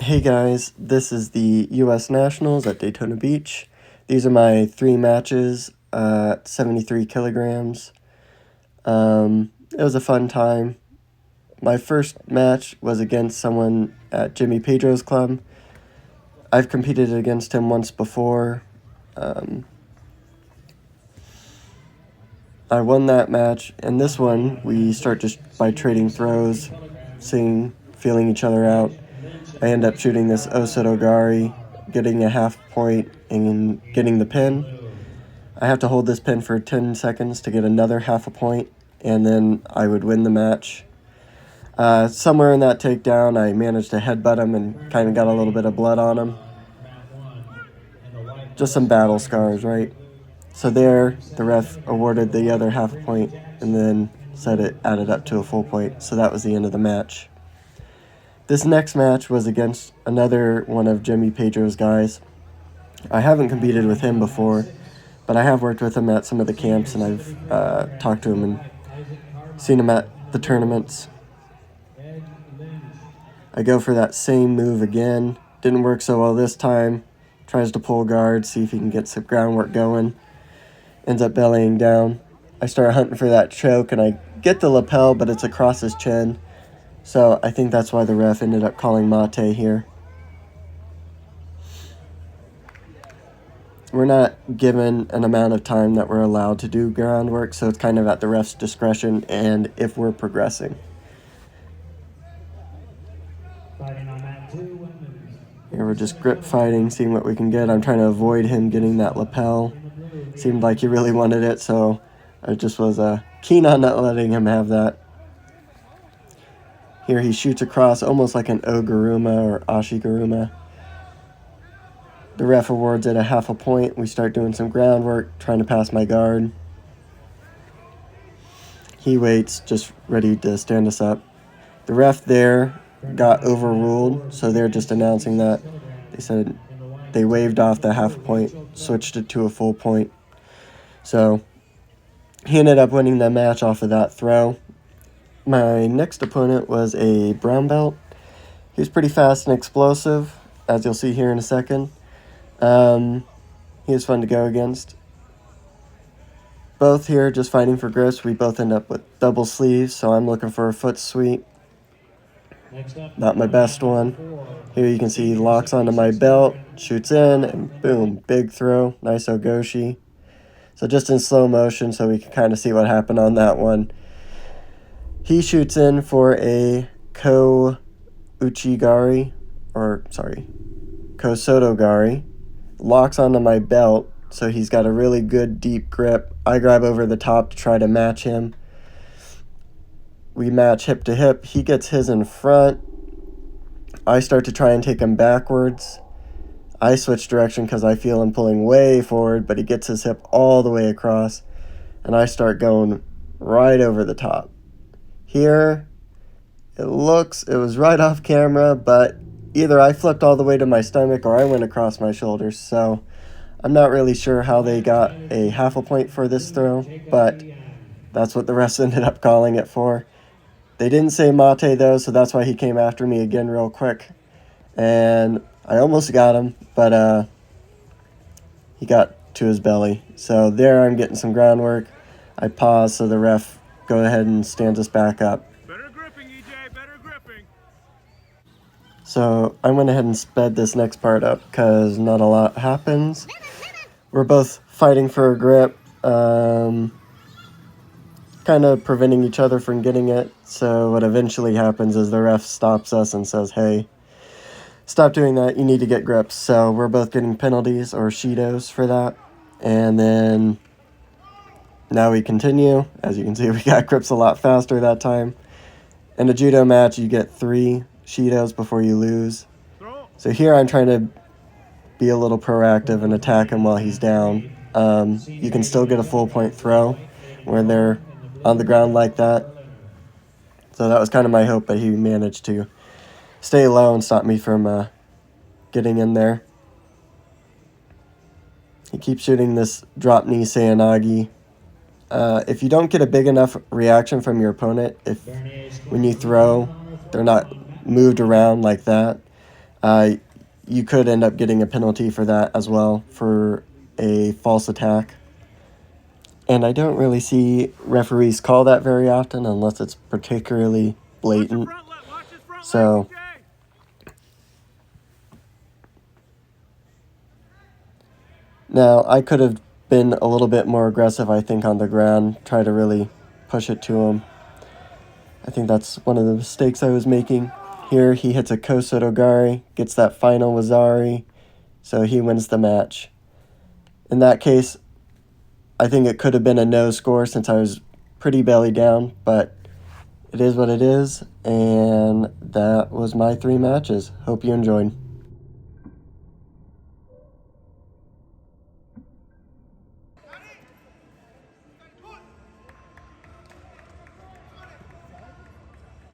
Hey guys, this is the U.S. Nationals at Daytona Beach. These are my 3 matches at 73 kilograms. It was a fun time. My first match was against someone at Jimmy Pedro's club. I've competed against him once before. I won that match, and this one we start just by trading throws, feeling each other out. I end up shooting this Osotogari, getting a half point, and getting the pin. I have to hold this pin for 10 seconds to get another half a point, and then I would win the match. Somewhere in that takedown, I managed to headbutt him and kind of got a little bit of blood on him. Just some battle scars, right? So there, the ref awarded the other half a point and then said it added up to a full point. So that was the end of the match. This next match was against another one of Jimmy Pedro's guys. I haven't competed with him before, but I have worked with him at some of the camps, and I've talked to him and seen him at the tournaments. I go for that same move again. Didn't work so well this time. Tries to pull guard, see if he can get some groundwork going. Ends up bellying down. I start hunting for that choke, and I get the lapel, but it's across his chin. So I think that's why the ref ended up calling mate here. We're not given an amount of time that we're allowed to do groundwork, so it's kind of at the ref's discretion and if we're progressing. Here we're just grip fighting, seeing what we can get. I'm trying to avoid him getting that lapel. Seemed like he really wanted it, so I just was keen on not letting him have that. Here he shoots across almost like an oguruma or ashiguruma. The ref awards it a half a point. We start doing some groundwork, trying to pass my guard. He waits, just ready to stand us up. The ref there got overruled, so they're just announcing that. They said they waved off the half a point, switched it to a full point. So he ended up winning the match off of that throw. My next opponent was a brown belt. He was pretty fast and explosive, as you'll see here in a second. He was fun to go against. Both here just fighting for grips. We both end up with double sleeves, so I'm looking for a foot sweep. Not my best one. Here you can see he locks onto my belt, shoots in, and boom, big throw. Nice ogoshi. So just in slow motion so we can kind of see what happened on that one. He shoots in for a Kosotogari, locks onto my belt, so he's got a really good deep grip. I grab over the top to try to match him. We match hip to hip. He gets his in front. I start to try and take him backwards. I switch direction because I feel him pulling way forward, but he gets his hip all the way across, and I start going right over the top. Here, it was right off camera, but either I flipped all the way to my stomach or I went across my shoulders, so I'm not really sure how they got a half a point for this throw, but that's what the refs ended up calling it for. They didn't say mate, though, so that's why he came after me again real quick, and I almost got him, but he got to his belly. So there I'm getting some groundwork. I pause so the ref go ahead and stands us back up. Better gripping, EJ, better gripping. So I went ahead and sped this next part up because not a lot happens. We're both fighting for a grip, kind of preventing each other from getting it. So what eventually happens is the ref stops us and says, hey, stop doing that, you need to get grips. So we're both getting penalties or shidos for that. And then now we continue. As you can see, we got grips a lot faster that time. In a judo match, you get 3 shidos before you lose. So here I'm trying to be a little proactive and attack him while he's down. You can still get a full point throw when they're on the ground like that. So that was kind of my hope, but he managed to stay low and stop me from getting in there. He keeps shooting this drop knee Seanagi. If you don't get a big enough reaction from your opponent, when you throw, they're not moved around like that, You could end up getting a penalty for that as well, for a false attack. And I don't really see referees call that very often unless it's particularly blatant. So now I could have been a little bit more aggressive, I think, on the ground, try to really push it to him. I think that's one of the mistakes I was making. Here he hits a Kosotogari, gets that final Wazari, so he wins the match. In that case, I think it could have been a no score since I was pretty belly down, but it is what it is, and that was my 3 matches. Hope you enjoyed.